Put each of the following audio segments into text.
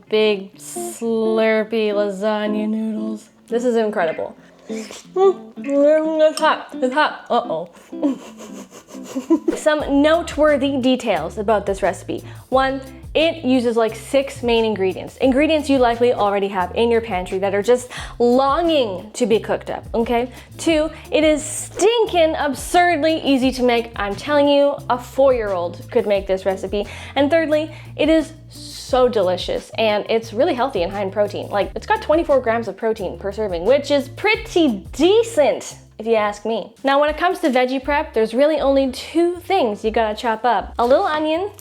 big slurpy lasagna noodles. This is incredible. It's hot, it's hot, uh-oh. Some noteworthy details about this recipe. 1, it uses like 6 main ingredients. Ingredients you likely already have in your pantry that are just longing to be cooked up, okay? 2, it is stinking absurdly easy to make. I'm telling you, a 4-year-old could make this recipe. And thirdly, it is so delicious and it's really healthy and high in protein. Like, it's got 24 grams of protein per serving, which is pretty decent if you ask me. Now, when it comes to veggie prep, there's really only 2 things you gotta chop up. A little onion,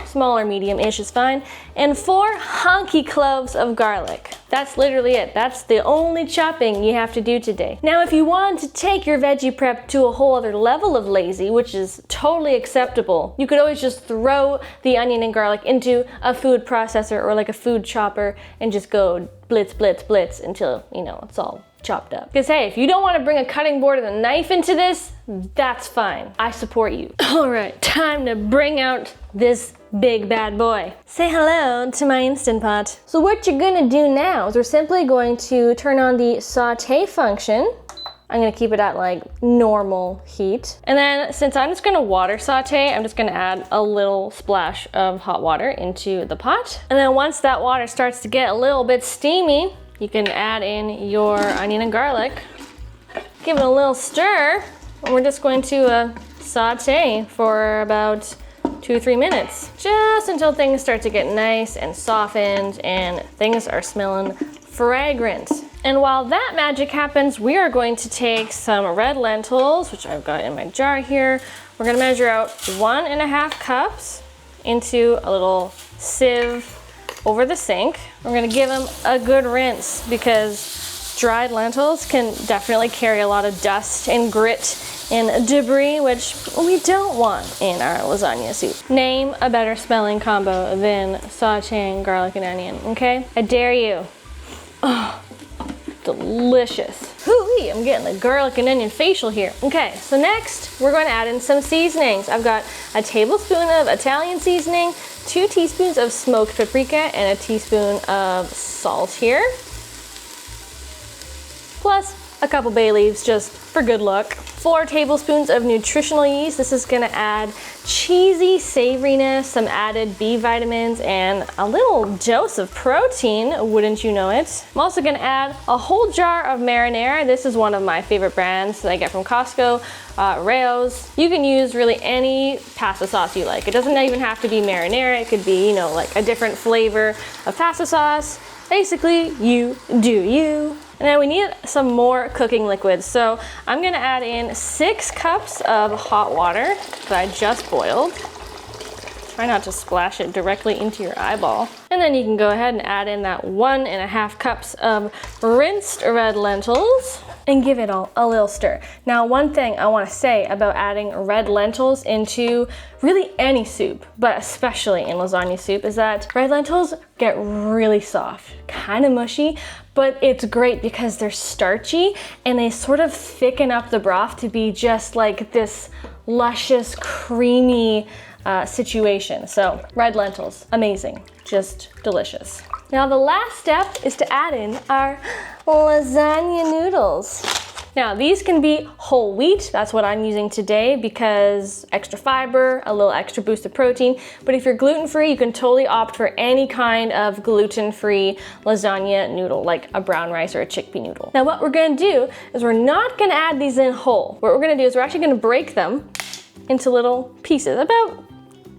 small or medium-ish is fine, and 4 hunky cloves of garlic. That's literally it. That's the only chopping you have to do today. Now, if you want to take your veggie prep to a whole other level of lazy, which is totally acceptable, you could always just throw the onion and garlic into a food processor or like a food chopper and just go blitz, blitz, blitz until, you know, it's all chopped up. Because hey, if you don't want to bring a cutting board and a knife into this, that's fine. I support you. All right, time to bring out this big bad boy. Say hello to my Instant Pot. So what you're gonna do now is we're simply going to turn on the saute function. I'm gonna keep it at like normal heat. And then since I'm just gonna water saute, I'm just gonna add a little splash of hot water into the pot. And then once that water starts to get a little bit steamy, you can add in your onion and garlic. Give it a little stir, and we're just going to saute for about 2 to 3 minutes, just until things start to get nice and softened and things are smelling fragrant. And while that magic happens, we are going to take some red lentils, which I've got in my jar here. We're gonna measure out 1.5 cups into a little sieve over the sink. We're gonna give them a good rinse because dried lentils can definitely carry a lot of dust and grit and debris, which we don't want in our lasagna soup. Name a better smelling combo than sauteing garlic and onion, okay? I dare you. Oh, delicious. Hoo-wee, I'm getting the garlic and onion facial here. Okay, so next we're going to add in some seasonings. I've got a tablespoon of Italian seasoning, 2 teaspoons of smoked paprika, and a teaspoon of salt here. Plus a couple bay leaves just for good luck. 4 tablespoons of nutritional yeast. This is gonna add cheesy savoriness, some added B vitamins, and a little dose of protein, wouldn't you know it? I'm also gonna add a whole jar of marinara. This is one of my favorite brands that I get from Costco, Rao's. You can use really any pasta sauce you like. It doesn't even have to be marinara. It could be, you know, like a different flavor of pasta sauce. Basically, you do you. And then we need some more cooking liquids. So I'm gonna add in 6 cups of hot water that I just boiled. Try not to splash it directly into your eyeball. And then you can go ahead and add in that 1.5 cups of rinsed red lentils and give it all a little stir. Now, one thing I wanna say about adding red lentils into really any soup, but especially in lasagna soup, is that red lentils get really soft, kind of mushy, but it's great because they're starchy and they sort of thicken up the broth to be just like this luscious, creamy situation. So red lentils, amazing, just delicious. Now the last step is to add in our lasagna noodles. Now these can be whole wheat, that's what I'm using today because extra fiber, a little extra boost of protein, but if you're gluten-free, you can totally opt for any kind of gluten-free lasagna noodle, like a brown rice or a chickpea noodle. Now what we're gonna do is we're not gonna add these in whole. What we're gonna do is we're actually gonna break them into little pieces, about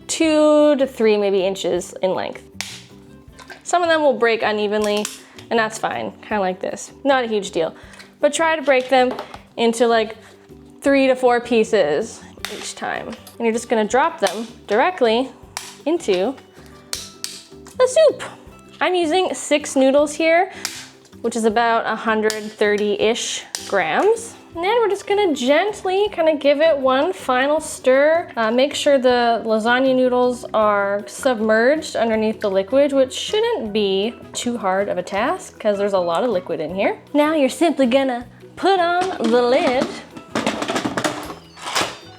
2 to 3 maybe inches in length. Some of them will break unevenly, and that's fine, kind of like this. Not a huge deal. But try to break them into like 3 to 4 pieces each time. And you're just gonna drop them directly into the soup. I'm using 6 noodles here, which is about 130-ish grams. And then we're just gonna gently kind of give it one final stir. Make sure the lasagna noodles are submerged underneath the liquid, which shouldn't be too hard of a task because there's a lot of liquid in here. Now you're simply gonna put on the lid.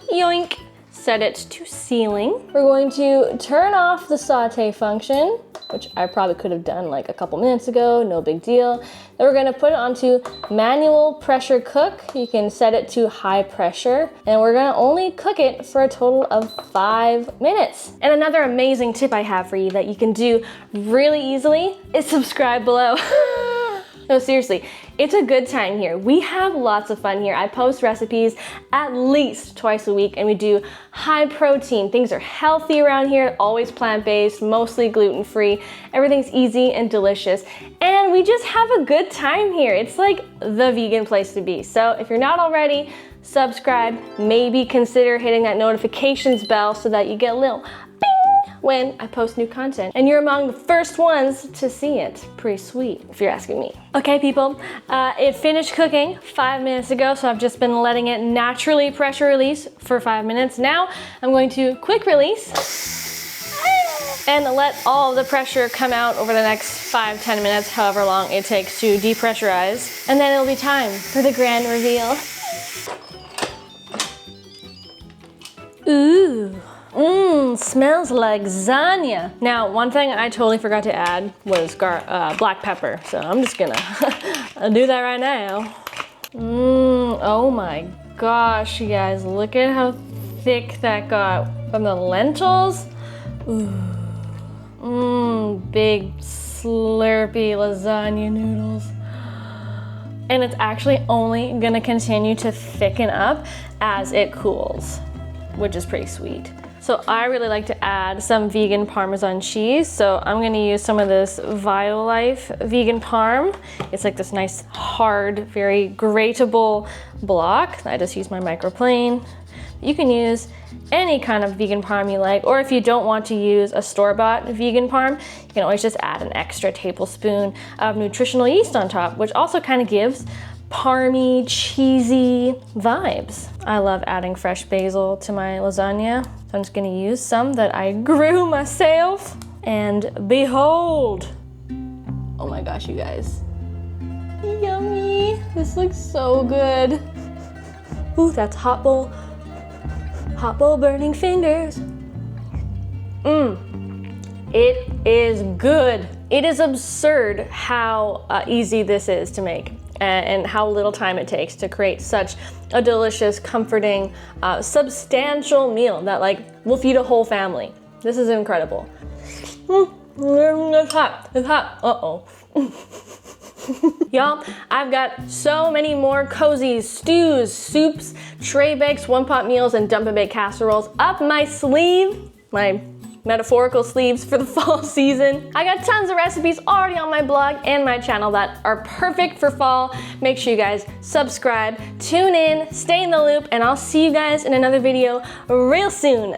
Yoink. Set it to sealing. We're going to turn off the saute function. which I probably could have done like a couple minutes ago, no big deal. Then we're gonna put it onto manual pressure cook. You can set it to high pressure, and we're gonna only cook it for a total of 5 minutes. And another amazing tip I have for you that you can do really easily is subscribe below. No, seriously, it's a good time here. We have lots of fun here. I post recipes at least twice a week, and we do high protein. Things are healthy around here, always plant-based, mostly gluten-free. Everything's easy and delicious. And we just have a good time here. It's like the vegan place to be. So if you're not already, subscribe, maybe consider hitting that notifications bell so that you get a little when I post new content, and you're among the first ones to see it. Pretty sweet, if you're asking me. Okay, people, it finished cooking 5 minutes ago, so I've just been letting it naturally pressure release for 5 minutes. Now I'm going to quick release and let all the pressure come out over the next 5-10 minutes, however long it takes to depressurize. And then it'll be time for the grand reveal. Ooh. Smells like lasagna. Now, one thing I totally forgot to add was black pepper, so I'm just gonna do that right now. Oh my gosh, you guys, look at how thick that got from the lentils. Big slurpy lasagna noodles. And it's actually only gonna continue to thicken up as it cools, which is pretty sweet. So I really like to add some vegan Parmesan cheese. So I'm gonna use some of this Violife vegan parm. It's like this nice, hard, very grateable block. I just use my microplane. You can use any kind of vegan parm you like, or if you don't want to use a store-bought vegan parm, you can always just add an extra tablespoon of nutritional yeast on top, which also kind of gives parmy, cheesy vibes. I love adding fresh basil to my lasagna. So I'm just gonna use some that I grew myself. And behold! Oh my gosh, you guys. Yummy! This looks so good. Ooh, that's hot bowl burning fingers. It is good. It is absurd how easy this is to make, and how little time it takes to create such a delicious, comforting, substantial meal that will feed a whole family. This is incredible. It's hot, it's hot, uh-oh. Y'all, I've got so many more cozies, stews, soups, tray bakes, one-pot meals, and dump and bake casseroles up my sleeve, my metaphorical sleeves for the fall season. I got tons of recipes already on my blog and my channel that are perfect for fall. Make sure you guys subscribe, tune in, stay in the loop, and I'll see you guys in another video real soon.